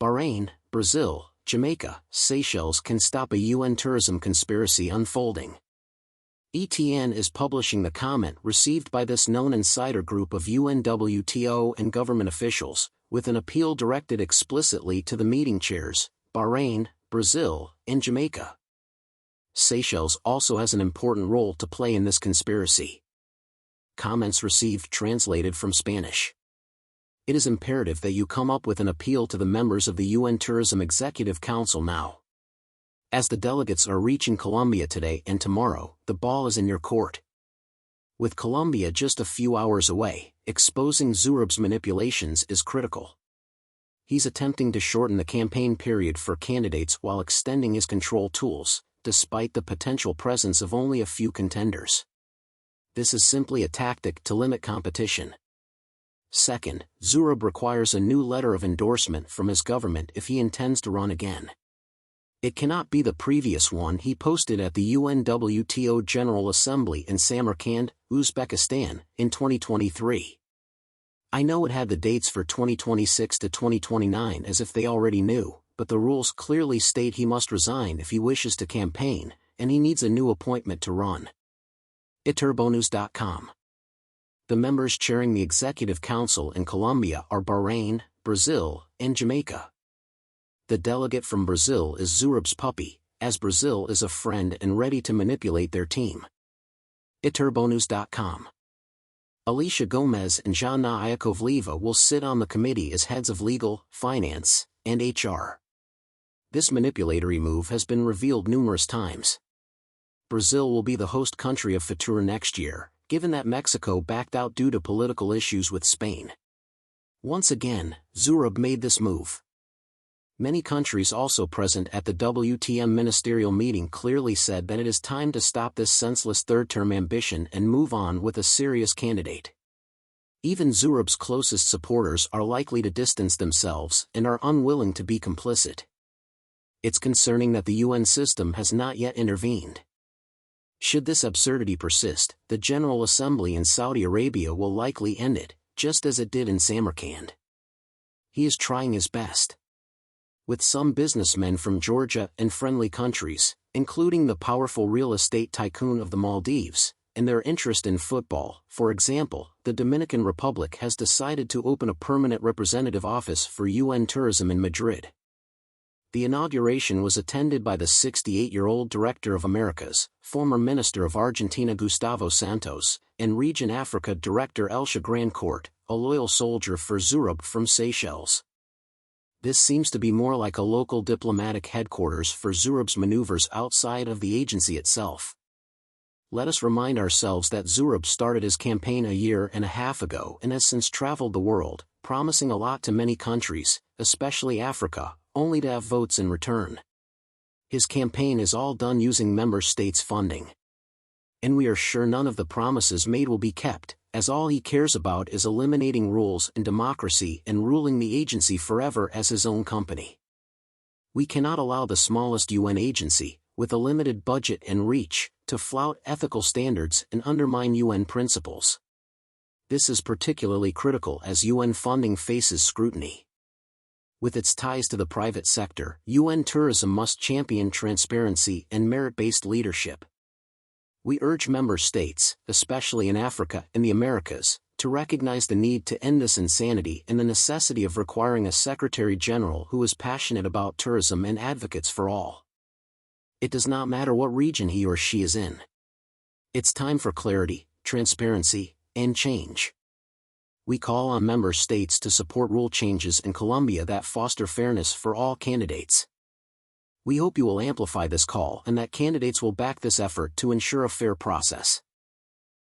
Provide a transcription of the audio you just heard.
Bahrain, Brazil, Jamaica, Seychelles can stop a UN tourism conspiracy unfolding. ETN is publishing the comment received by this known insider group of UNWTO and government officials, with an appeal directed explicitly to the meeting chairs, Bahrain, Brazil, and Jamaica. Seychelles also has an important role to play in this conspiracy. Comments received translated from Spanish. It is imperative that you come up with an appeal to the members of the UN Tourism Executive Council now. As the delegates are reaching Colombia today and tomorrow, the ball is in your court. With Colombia just a few hours away, exposing Zurab's manipulations is critical. He's attempting to shorten the campaign period for candidates while extending his control tools, despite the potential presence of only a few contenders. This is simply a tactic to limit competition. Second, Zurab requires a new letter of endorsement from his government if he intends to run again. It cannot be the previous one he posted at the UNWTO General Assembly in Samarkand, Uzbekistan, in 2023. I know it had the dates for 2026 to 2029 as if they already knew, but the rules clearly state he must resign if he wishes to campaign, and he needs a new appointment to run. Iterbonews.com. The members chairing the Executive Council in Colombia are Bahrain, Brazil, and Jamaica. The delegate from Brazil is Zurab's puppy, as Brazil is a friend and ready to manipulate their team. Iterbonews.com. Alicia Gomez and Jana Iakovleva will sit on the committee as heads of legal, finance, and HR. This manipulatory move has been revealed numerous times. Brazil will be the host country of Futura next year, given that Mexico backed out due to political issues with Spain. Once again, Zurab made this move. Many countries also present at the WTM ministerial meeting clearly said that it is time to stop this senseless third-term ambition and move on with a serious candidate. Even Zurab's closest supporters are likely to distance themselves and are unwilling to be complicit. It's concerning that the UN system has not yet intervened. Should this absurdity persist, the General Assembly in Saudi Arabia will likely end it, just as it did in Samarkand. He is trying his best. With some businessmen from Georgia and friendly countries, including the powerful real estate tycoon of the Maldives, and their interest in football, for example, the Dominican Republic has decided to open a permanent representative office for UN tourism in Madrid. The inauguration was attended by the 68-year-old Director of Americas, former Minister of Argentina Gustavo Santos, and Region Africa Director Elsa Grandcourt, a loyal soldier for Zurab from Seychelles. This seems to be more like a local diplomatic headquarters for Zurab's maneuvers outside of the agency itself. Let us remind ourselves that Zurab started his campaign a year and a half ago and has since traveled the world, promising a lot to many countries, especially Africa, only to have votes in return. His campaign is all done using member states' funding. And we are sure none of the promises made will be kept, as all he cares about is eliminating rules and democracy and ruling the agency forever as his own company. We cannot allow the smallest UN agency, with a limited budget and reach, to flout ethical standards and undermine UN principles. This is particularly critical as UN funding faces scrutiny. With its ties to the private sector, UN tourism must champion transparency and merit-based leadership. We urge member states, especially in Africa and the Americas, to recognize the need to end this insanity and the necessity of requiring a Secretary General who is passionate about tourism and advocates for all. It does not matter what region he or she is in. It's time for clarity, transparency, and change. We call on member states to support rule changes in Colombia that foster fairness for all candidates. We hope you will amplify this call and that candidates will back this effort to ensure a fair process.